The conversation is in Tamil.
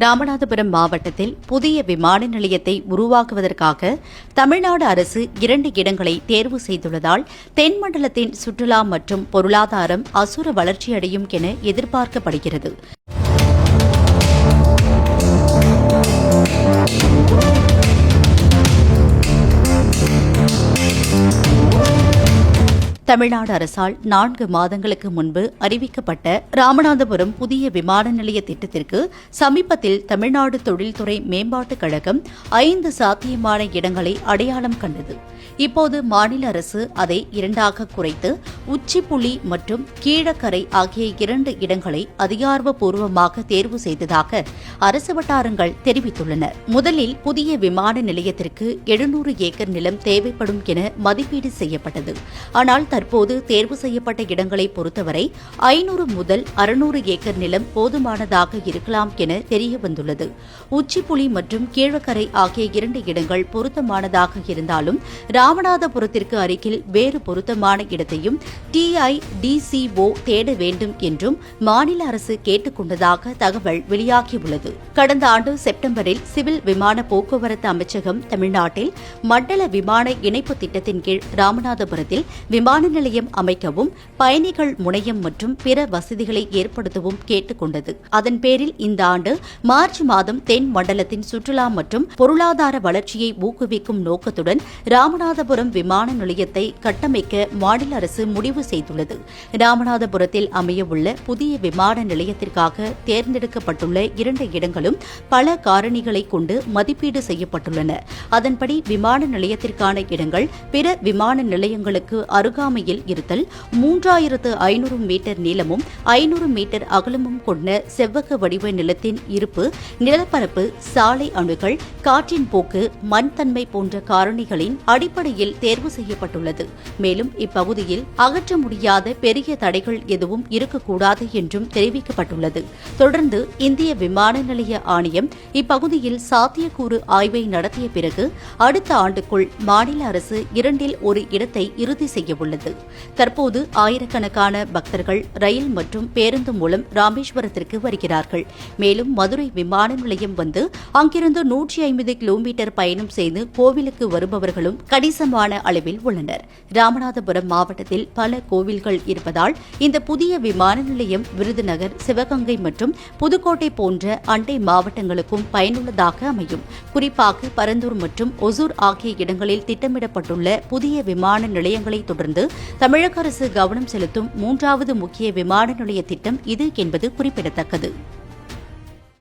ராமநாதபுரம் மாவட்டத்தில் புதிய விமான நிலையத்தை உருவாக்குவதற்காக தமிழ்நாடு அரசு 2 இடங்களை தேர்வு செய்துள்ளதால் தென்மண்டலத்தின் சுற்றுலா மற்றும் பொருளாதாரம் அசுர வளர்ச்சியடையும் என எதிர்பார்க்கப்படுகிறது. தமிழ்நாடு அரசால் 4 மாதங்களுக்கு முன்பு அறிவிக்கப்பட்ட ராமநாதபுரம் புதிய விமான நிலைய திட்டத்திற்கு சமீபத்தில் தமிழ்நாடு தொழில்துறை மேம்பாட்டுக் கழகம் 5 சாத்தியமான இடங்களை அடையாளம் கண்டது. இப்போது மாநில அரசு அதை 2ஆக குறைத்து உச்சிப்புலி மற்றும் கீழக்கரை ஆகிய 2 இடங்களை அதிகாரப்பூர்வமாக தேர்வு செய்ததாக அரசு வட்டாரங்கள் தெரிவித்துள்ளன. முதலில் புதிய விமான நிலையத்திற்கு 700 ஏக்கர் நிலம் தேவைப்படும் என மதிப்பீடு செய்யப்பட்டது. ஆனால் தற்போது தேர்வு செய்யப்பட்ட இடங்களை பொறுத்தவரை 500 முதல் 600 ஏக்கர் நிலம் போதுமானதாக இருக்கலாம் என தெரியவந்துள்ளது. உச்சிப்புலி மற்றும் கீழக்கரை ஆகிய 2 இடங்கள் பொருத்தமானதாக இருந்தாலும் ராமநாதபுரத்திற்கு அருகில் வேறு பொருத்தமான இடத்தையும் TIDCO தேட வேண்டும் என்றும் மாநில அரசு கேட்டுக் கொண்டதாக தகவல் வெளியாகியுள்ளது. கடந்த ஆண்டு செப்டம்பரில் சிவில் விமான போக்குவரத்து அமைச்சகம் தமிழ்நாட்டில் மண்டல விமான இணைப்பு திட்டத்தின் கீழ் ராமநாதபுரத்தில் விமான நிலையம் அமைக்கவும் பயணிகள் முனையம் மற்றும் பிற வசதிகளை ஏற்படுத்தவும் கேட்டுக் கொண்டது. அதன் பேரில் இந்த ஆண்டு மார்ச் மாதம் தென் மண்டலத்தின் சுற்றுலா மற்றும் பொருளாதார வளர்ச்சியை ஊக்குவிக்கும் நோக்கத்துடன் ராமநாதபுரம் விமான நிலையத்தை கட்டமைக்க மாநில அரசு முடிவு செய்துள்ளது. ராமநாதபுரத்தில் அமையவுள்ள புதிய விமான நிலையத்திற்காக தேர்ந்தெடுக்கப்பட்டுள்ள 2 இடங்களும் பல காரணிகளை கொண்டு மதிப்பீடு செய்யப்பட்டுள்ளன. அதன்படி விமான நிலையத்திற்கான இடங்கள் பிற விமான நிலையங்களுக்கு அருகாமையில் இருத்தல், 3500 மீட்டர் நீளமும் 500 மீட்டர் அகலமும் கொண்ட செவ்வக வடிவ நிலத்தின் இருப்பு, நிலப்பரப்பு, சாலை அணுகல், காற்றின் போக்கு, மண் தன்மை போன்ற காரணிகளின் அடிப்படையில் தேர்வு செய்யப்பட்டுள்ளது. மேலும் இப்பகுதியில் அகற்ற முடியாத பெரிய தடைகள் எதுவும் இருக்கக்கூடாது என்றும் தெரிவிக்கப்பட்டுள்ளது. தொடர்ந்து இந்திய விமான நிலைய ஆணையம் இப்பகுதியில் சாத்தியக்கூறு ஆய்வை நடத்திய பிறகு அடுத்த ஆண்டுக்குள் மாநில அரசு 2இல் ஒரு இடத்தை இறுதி செய்யவுள்ளது. தற்போது ஆயிரக்கணக்கான பக்தர்கள் ரயில் மற்றும் பேருந்து மூலம் ராமேஸ்வரத்திற்கு வருகிறார்கள். மேலும் மதுரை விமான நிலையம் வந்து அங்கிருந்து 150 கிலோமீட்டர் பயணம் செய்து கோவிலுக்கு வருபவர்களும் கணிசமான அளவில் உள்ளனர். ராமநாதபுரம் மாவட்டத்தில் பல கோவில்கள் இருப்பதால் இந்த புதிய விமான நிலையம் விருதுநகர், சிவகங்கை மற்றும் புதுக்கோட்டை போன்ற அண்டை மாவட்டங்களுக்கும் பயனுள்ளதாக அமையும். குறிப்பாக பரந்தூர் மற்றும் ஒசூர் ஆகிய இடங்களில் திட்டமிடப்பட்டுள்ள புதிய விமான நிலையங்களை தொடர்ந்து தமிழக அரசு கவனம் செலுத்தும் 3வது முக்கிய விமான நிலைய திட்டம் இது என்பது குறிப்பிடத்தக்கது.